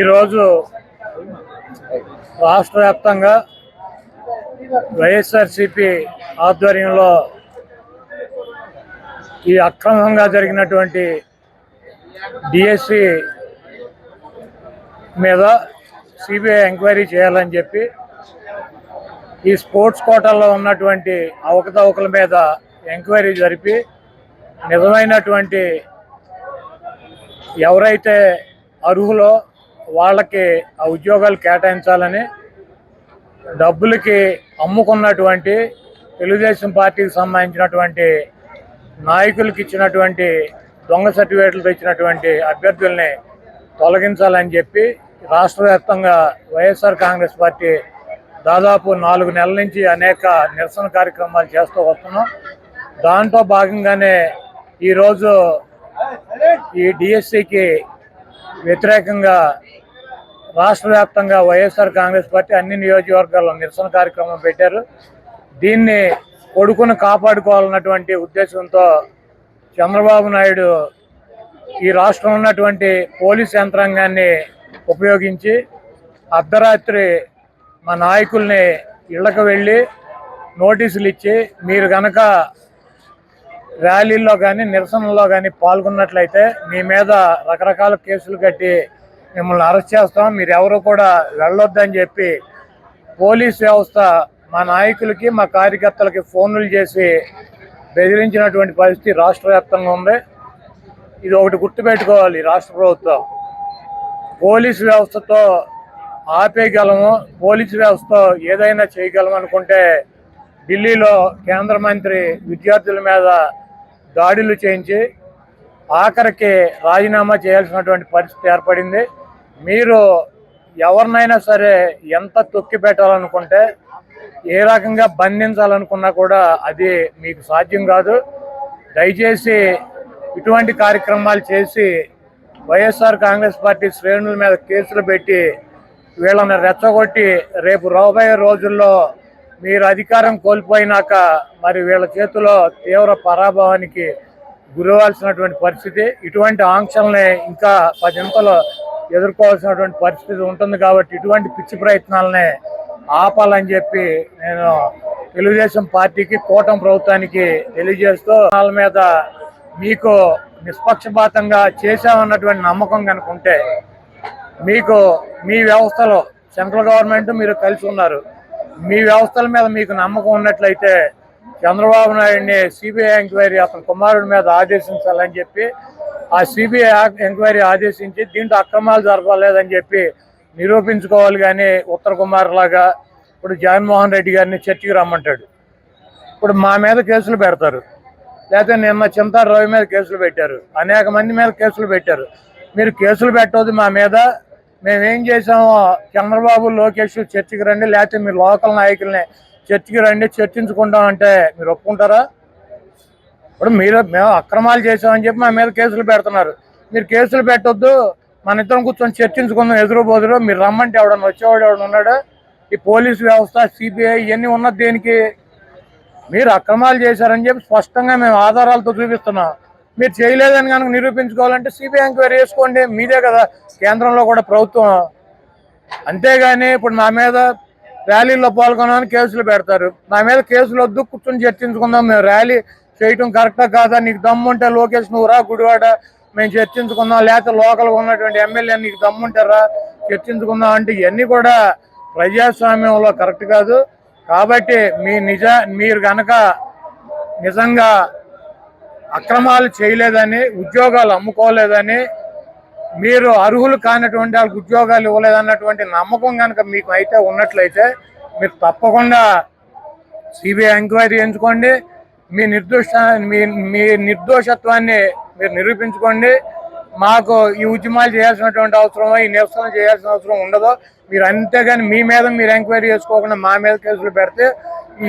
ఈరోజు రాష్ట్ర వ్యాప్తంగా వైఎస్ఆర్సీపీ ఆధ్వర్యంలో ఈ అక్రమంగా జరిగినటువంటి డిఎస్సి మీద సిబిఐ ఎంక్వైరీ చేయాలని చెప్పి ఈ స్పోర్ట్స్ కోటాల్లో ఉన్నటువంటి అవకతవకల మీద ఎంక్వైరీ జరిపి నిజమైనటువంటి ఎవరైతే అర్హులో వాళ్ళకి ఆ ఉద్యోగాలు కేటాయించాలని డబ్బులకి అమ్ముకున్నటువంటి తెలుగుదేశం పార్టీకి సంబంధించినటువంటి నాయకులకి ఇచ్చినటువంటి దొంగ సర్టిఫికేట్లు ఇచ్చినటువంటి అభ్యర్థుల్ని తొలగించాలని చెప్పి రాష్ట్ర వ్యాప్తంగా వైఎస్ఆర్ కాంగ్రెస్ పార్టీ దాదాపు 4 నెలల నుంచి అనేక నిరసన కార్యక్రమాలు చేస్తూ వస్తున్నాం. దాంట్లో భాగంగానే ఈరోజు ఈ డిఎస్సికి వ్యతిరేకంగా రాష్ట్ర వ్యాప్తంగా వైఎస్ఆర్ కాంగ్రెస్ పార్టీ అన్ని నియోజకవర్గాల్లో నిరసన కార్యక్రమం పెట్టారు. దీన్ని కొడుకును కాపాడుకోవాలన్నటువంటి ఉద్దేశంతో చంద్రబాబు నాయుడు ఈ రాష్ట్రం ఉన్నటువంటి పోలీస్ యంత్రాంగాన్ని ఉపయోగించి అర్ధరాత్రి మా నాయకుల్ని ఇళ్లకు వెళ్ళి నోటీసులు ఇచ్చి మీరు కనుక ర్యాలీల్లో కానీ నిరసనల్లో కానీ పాల్గొన్నట్లయితే మీ మీద రకరకాల కేసులు కట్టి మిమ్మల్ని అరెస్ట్ చేస్తాం, మీరు ఎవరు కూడా వెళ్ళొద్దని చెప్పి పోలీస్ వ్యవస్థ మా నాయకులకి మా కార్యకర్తలకి ఫోన్లు చేసి బెదిరించినటువంటి పరిస్థితి రాష్ట్ర వ్యాప్తంగా ఉంది. ఇది ఒకటి గుర్తుపెట్టుకోవాలి. రాష్ట్ర ప్రభుత్వం పోలీసు వ్యవస్థతో ఆపేయగలము, పోలీసు వ్యవస్థతో ఏదైనా చేయగలము అనుకుంటే ఢిల్లీలో కేంద్ర మంత్రి విద్యార్థుల మీద దాడులు చేయించి ఆఖరికి రాజీనామా చేయాల్సినటువంటి పరిస్థితి ఏర్పడింది. మీరు ఎవరినైనా సరే ఎంత తొక్కి పెట్టాలనుకుంటే ఏ రకంగా బంధించాలనుకున్నా కూడా అది మీకు సాధ్యం కాదు. దయచేసి ఇటువంటి కార్యక్రమాలు చేసి వైఎస్ఆర్ కాంగ్రెస్ పార్టీ శ్రేణుల మీద కేసులు పెట్టి వీళ్ళని రెచ్చగొట్టి రేపు రాబోయే రోజుల్లో మీరు అధికారం కోల్పోయినాక మరి వీళ్ళ చేతిలో తీవ్ర పరాభవానికి గురవాల్సినటువంటి పరిస్థితి, ఇటువంటి ఆంక్షల్ని ఇంకా 10 ఇంతలు ఎదుర్కోవాల్సినటువంటి పరిస్థితి ఉంటుంది. కాబట్టి ఇటువంటి పిచ్చి ప్రయత్నాలని ఆపాలని చెప్పి నేను తెలుగుదేశం పార్టీకి కూటమి ప్రభుత్వానికి తెలియజేస్తూ వాళ్ళ మీద మీకు నిష్పక్షపాతంగా చేశామన్నటువంటి నమ్మకం కనుక ఉంటే మీకు మీ వ్యవస్థలో సెంట్రల్ గవర్నమెంట్ మీరు కలిసి ఉన్నారు, మీ వ్యవస్థల మీద మీకు నమ్మకం ఉన్నట్లయితే చంద్రబాబు నాయుడిని సిబిఐ ఎంక్వైరీ అతని కుమారుడి మీద ఆదేశించాలని చెప్పి ఆ సిబిఐ ఎంక్వైరీ ఆదేశించి దీంట్లో అక్రమాలు జరపలేదని చెప్పి నిరూపించుకోవాలి. కానీ ఉత్తర కుమార్ లాగా ఇప్పుడు జగన్మోహన్ రెడ్డి గారిని చర్చకి రమ్మంటాడు, ఇప్పుడు మా మీద కేసులు పెడతారు, లేకపోతే నిన్న చింతా రవి మీద కేసులు పెట్టారు, అనేక మంది మీద కేసులు పెట్టారు. మీరు కేసులు పెట్టవద్దు మా మీద, మేమేం చేసామో చంద్రబాబు లోకేష్ చర్చకి రండి, లేకపోతే మీరు లోకల్ నాయకుల్ని చర్చకి రండి, చర్చించుకుంటామంటే మీరు ఒప్పుకుంటారా? ఇప్పుడు మేము అక్రమాలు చేసామని చెప్పి మా మీద కేసులు పెడుతున్నారు. మీరు కేసులు పెట్టొద్దు, మన ఇద్దరం కూర్చొని చర్చించుకుందాం ఎదురు బోదురు, మీరు రమ్మంటే ఎవడన్నా వచ్చేవాడు ఎవడన్నా ఉన్నాడా? ఈ పోలీసు వ్యవస్థ సిబిఐ ఇవన్నీ ఉన్నది దేనికి? మీరు అక్రమాలు చేశారని చెప్పి స్పష్టంగా మేము ఆధారాలతో చూపిస్తున్నాం. మీరు చేయలేదని కనుక నిరూపించుకోవాలంటే సిబిఐ ఎంక్వైరీ చేసుకోండి, మీదే కదా కేంద్రంలో కూడా ప్రభుత్వం. అంతేగాని ఇప్పుడు నా మీద ర్యాలీలో పాల్గొనని కేసులు పెడతారు, నా మీద కేసులు వద్దు, కూర్చొని చర్చించుకుందాం, మేము ర్యాలీ చేయటం కరెక్టా కాదా, నీకు దమ్ముంటే లోకేష్ నువ్వు రా గుడివాడ మేము చర్చించుకుందాం, లేకపోతే లోకల్గా ఉన్నటువంటి ఎమ్మెల్యే నీకు దమ్ముంటారా చర్చించుకుందాం అంటే ఇవన్నీ కూడా ప్రజాస్వామ్యంలో కరెక్ట్ కాదు. కాబట్టి మీరు కనుక నిజంగా అక్రమాలు చేయలేదని, ఉద్యోగాలు అమ్ముకోలేదని, మీరు అర్హులు కానటువంటి వాళ్ళకి ఉద్యోగాలు ఇవ్వలేదన్నటువంటి నమ్మకం కనుక మీకు అయితే ఉన్నట్లయితే మీరు తప్పకుండా సిబిఐ ఎంక్వైరీ ఎంచుకోండి, మీ నిర్దోషత్వాన్ని మీరు నిరూపించుకోండి. మాకు ఈ ఉద్యమాలు చేయాల్సినటువంటి అవసరం, ఈ నిరసన చేయాల్సిన అవసరం ఉండదు. మీరు అంతేగాని మీ మీద మీరు ఎంక్వైరీ చేసుకోకుండా మా మీద కేసులు పెడితే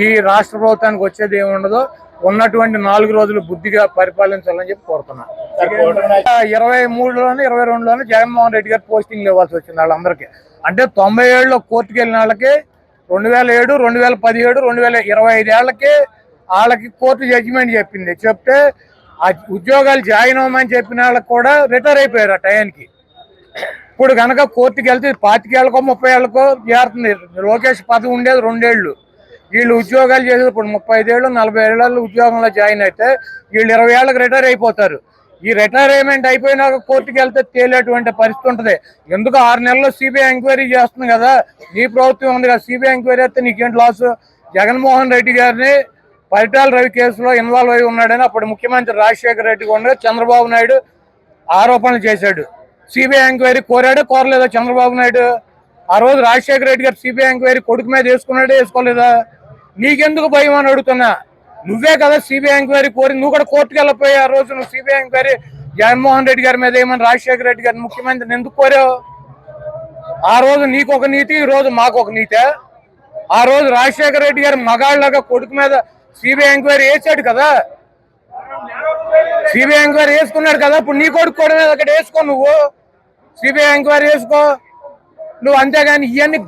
ఈ రాష్ట్ర ప్రభుత్వానికి వచ్చేది ఏమి ఉండదు. ఉన్నటువంటి 4 రోజులు బుద్ధిగా పరిపాలించాలని చెప్పి కోరుతున్నాను. 23లోనే 22లోనే జగన్మోహన్ రెడ్డి గారు పోస్టింగ్లు ఇవ్వాల్సి వచ్చింది వాళ్ళందరికీ. అంటే 97లో కోర్టుకు వెళ్ళిన వాళ్ళకి 2007, 2017, 2025 ఏళ్ళకి వాళ్ళకి కోర్టు జడ్జిమెంట్ చెప్తే ఆ ఉద్యోగాలు జాయిన్ అవ్వమని చెప్పిన వాళ్ళకి కూడా రిటైర్ అయిపోయారు ఆ టైంకి. ఇప్పుడు కనుక కోర్టుకి వెళ్తే 25 ఏళ్ళకో 30 ఏళ్ళకో చేరుతుంది. లోకేష్ పదవి ఉండేది 2 ఏళ్ళు. వీళ్ళు ఉద్యోగాలు చేసేది ఇప్పుడు 35 ఏళ్ళు 40 ఏళ్ళు ఉద్యోగంలో జాయిన్ అయితే వీళ్ళు 20 ఏళ్ళకి రిటైర్ అయిపోతారు. ఈ రిటైర్మెంట్ అయిపోయినాక కోర్టుకి వెళ్తే తేలేటువంటి పరిస్థితి ఉంటుంది. ఎందుకు 6 నెలల్లో సిబిఐ ఎంక్వైరీ చేస్తుంది కదా, నీ ప్రభుత్వం ఉంది కదా, సిబిఐ ఎంక్వైరీ అయితే నీకేంటి లాసు? జగన్మోహన్ రెడ్డి గారిని పరిటాల రవి కేసులో ఇన్వాల్వ్ అయి ఉన్నాడని అప్పుడు ముఖ్యమంత్రి రాజశేఖర రెడ్డి ఉండగా చంద్రబాబు నాయుడు ఆరోపణలు చేశాడు. సిబిఐ ఎంక్వైరీ కోరలేదా చంద్రబాబు నాయుడు? ఆ రోజు రాజశేఖర రెడ్డి గారు సిబిఐ ఎంక్వైరీ కొడుకు మీద వేసుకోలేదా? నీకెందుకు భయం అని అడుగుతున్నా. నువ్వే కదా సిబిఐ ఎంక్వైరీ కోరి, నువ్వు కూడా కోర్టుకు వెళ్ళిపోయి ఆ రోజు నువ్వు సిబిఐ ఎంక్వైరీ జగన్మోహన్ రెడ్డి గారి మీద ఏమని రాజశేఖర రెడ్డి గారిని ముఖ్యమంత్రిని ఎందుకు కోరావు? ఆ రోజు నీకు ఒక నీతి, ఈ రోజు మాకు ఒక నీతే. ఆ రోజు రాజశేఖర రెడ్డి గారు మగాళ్ళగా కొడుకు మీద సిబిఐ ఎంక్వైరీ వేసాడు కదా, సిబిఐ ఎంక్వైరీ వేసుకున్నాడు కదా. ఇప్పుడు నీ కొడుకు కూడా మీద అక్కడ వేసుకో, నువ్వు సిబిఐ ఎంక్వైరీ వేసుకో నువ్వు. అంతేగాని ఇవన్నీ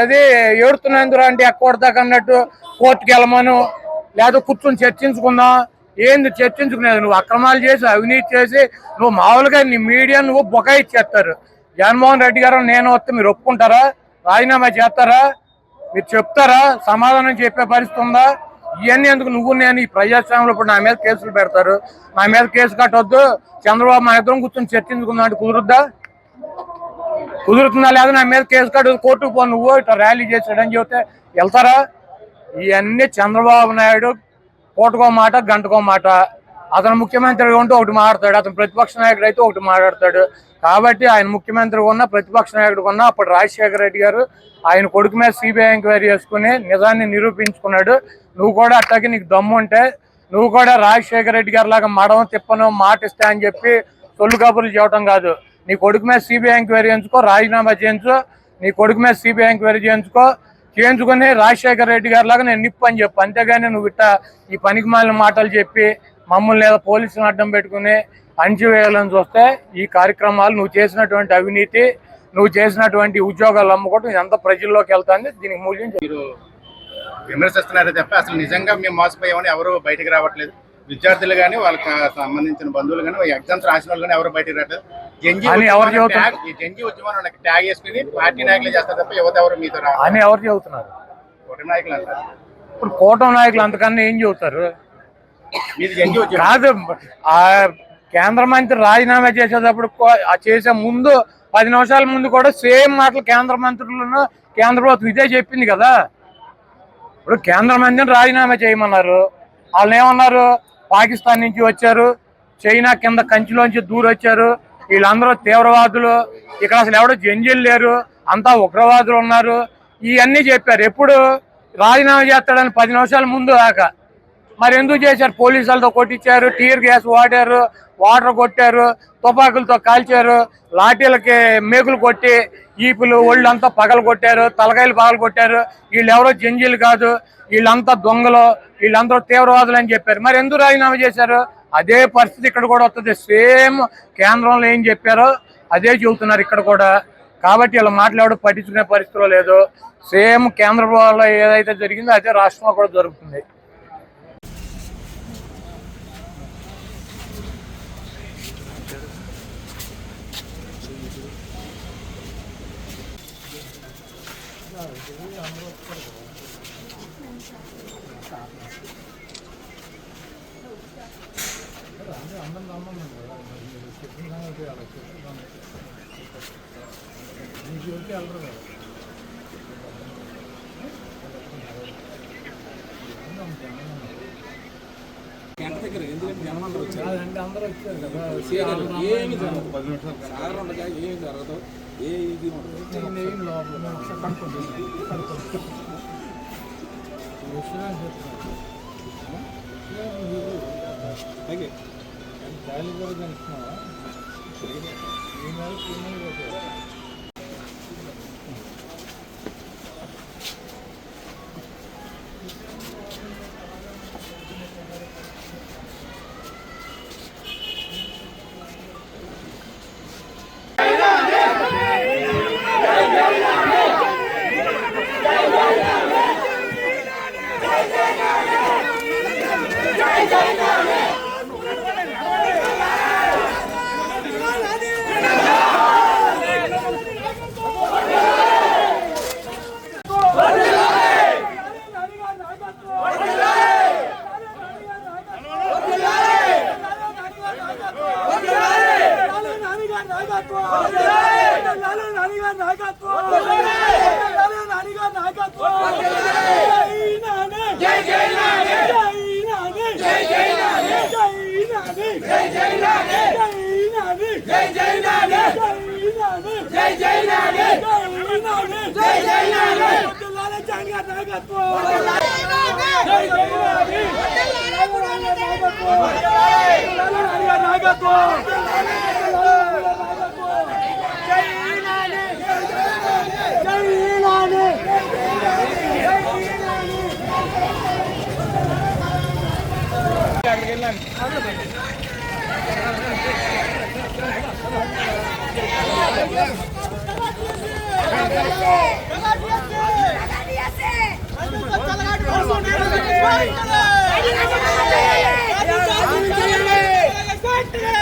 అదే ఏడుతున్నందురా అంటే ఎక్కడదాకా అన్నట్టు కోర్టుకి వెళ్ళమను, లేదా కూర్చొని చర్చించుకుందాం. ఏంది చర్చించుకునేది? నువ్వు అక్రమాలు చేసి అవినీతి చేసి నువ్వు మామూలుగా నీ మీడియా నువ్వు బొకాయిచ్చేస్తారు. జగన్మోహన్ రెడ్డి గారు నేను వస్తే మీరు ఒప్పుకుంటారా? రాజీనామా చేస్తారా? మీరు చెప్తారా? సమాధానం చెప్పే పరిస్థితి ఉందా? ఇవన్నీ ఎందుకు? నువ్వు నేను ఈ ప్రజాస్వామ్యంలో ఇప్పుడు నా మీద కేసులు పెడతారు, నా మీద కేసు కట్టొద్దు, చంద్రబాబు మా ఇద్దరం కూర్చొని చర్చించుకుందాం అంటే కుదురుతుందా? లేదా నా మీద కేసు కట్టదు, కోర్టుకు పో, నువ్వు ఇట్లా ర్యాలీ చేసాడని చెబితే వెళ్తారా? ఇవన్నీ చంద్రబాబు నాయుడు పూటకో మాట గంటకో మాట. అతను ముఖ్యమంత్రి ఉంటే ఒకటి మాట్లాడతాడు, అతను ప్రతిపక్ష నాయకుడు అయితే ఒకటి మాట్లాడతాడు. కాబట్టి ఆయన ముఖ్యమంత్రి ఉన్నా ప్రతిపక్ష నాయకుడు ఉన్నా అప్పుడు రాజశేఖర రెడ్డి గారు ఆయన కొడుకు మీద సిబిఐ ఎంక్వైరీ చేసుకుని నిజాన్ని నిరూపించుకున్నాడు. నువ్వు కూడా అట్టాకి నీకు దమ్ము ఉంటే నువ్వు కూడా రాజశేఖర రెడ్డి గారి లాగా మడవ తిప్పను మాట ఇస్తా అని చెప్పి సొల్లు కబుర్లు చేయటం కాదు. నీ కొడుకు మీద సిబిఐ ఎంక్వైరీ చేయించుకో, రాజీనామా చేయించు, నీ కొడుకు మీద సిబిఐ ఎంక్వైరీ చేయించుకొని రాజశేఖర రెడ్డి గారి లాగా నేను నిప్పు అని చెప్పు. అంతేగాని నువ్వు ఇట్లా ఈ పనికి మాలిన మాటలు చెప్పి మమ్మల్ని లేదా పోలీసులను అడ్డం పెట్టుకుని అణచివేయాలని చూస్తే ఈ కార్యక్రమాలు నువ్వు చేసినటువంటి అవినీతి, నువ్వు చేసినటువంటి ఉద్యోగాలు అమ్ముకోవడం ఇదంతా ప్రజల్లోకి వెళ్తుంది. దీనికి మూల్యం మీరు విమర్శిస్తున్నారే తప్ప అసలు నిజంగా మేము మోసపోయామని ఎవరు బయటకు రావట్లేదు. విద్యార్థులు కానీ వాళ్ళకి సంబంధించిన బంధువులు కానీ ఎగ్జామ్స్ రాసిన వాళ్ళు కానీ ఎవరు బయటకు రావట్లేదు. జంజీ ఉద్యమం ట్యాగ్ వేసుకుని పార్టీ నాయకులు చేస్తారు తప్ప యువత ఎవరు మీతో అని ఎవరు చెబుతున్నారు? కూటమి నాయకులు అంటారు. ఇప్పుడు కూటమి నాయకులు అంతకన్నా ఏం చెబుతారు? కాదు, ఆ కేంద్ర మంత్రి రాజీనామా చేసేటప్పుడు చేసే ముందు 10 నిమిషాల ముందు కూడా సేమ్ మాటలు కేంద్ర మంత్రులను కేంద్ర ప్రభుత్వం ఇదే చెప్పింది కదా. ఇప్పుడు కేంద్ర మంత్రిని రాజీనామా చేయమన్నారు, వాళ్ళు ఏమన్నారు? పాకిస్తాన్ నుంచి వచ్చారు, చైనా కింద కంచిలోంచి దూరొచ్చారు, వీళ్ళందరూ తీవ్రవాదులు, ఇక్కడ అసలు ఎవడో జంజీలు లేరు, అంతా ఉగ్రవాదులు ఉన్నారు, ఇవన్నీ చెప్పారు. ఎప్పుడు రాజీనామా చేస్తాడని 10 నిమిషాల ముందు దాకా. మరి ఎందుకు చేశారు? పోలీసులతో కొట్టించారు, టీర్ గ్యాస్ వాడారు, వాటర్ కొట్టారు, తుపాకులతో కాల్చారు, లాఠీలకి మేకులు కొట్టి ఈపులు ఒళ్ళంతా పగలు కొట్టారు, తలకాయలు పగలు కొట్టారు. వీళ్ళు ఎవరో జంజీలు కాదు, వీళ్ళంతా దొంగలు, వీళ్ళందరూ తీవ్రవాదులు అని చెప్పారు. మరి ఎందుకు రాజీనామా చేశారు? అదే పరిస్థితి ఇక్కడ కూడా వస్తుంది. సేమ్ కేంద్రంలో ఏం చెప్పారో అదే చెబుతున్నారు ఇక్కడ కూడా. కాబట్టి వీళ్ళు మాట్లాడు పట్టించుకునే పరిస్థితిలో లేదు. సేమ్ కేంద్రంలో ఏదైతే జరిగిందో అదే రాష్ట్రంలో కూడా జరుగుతుంది. అందరూ వచ్చారు కదా, ఏమి జరగదు. 10 నిమిషాలు సాగర్ ఉండగా ఏమి జరగదు. ఏ ఇది Hey!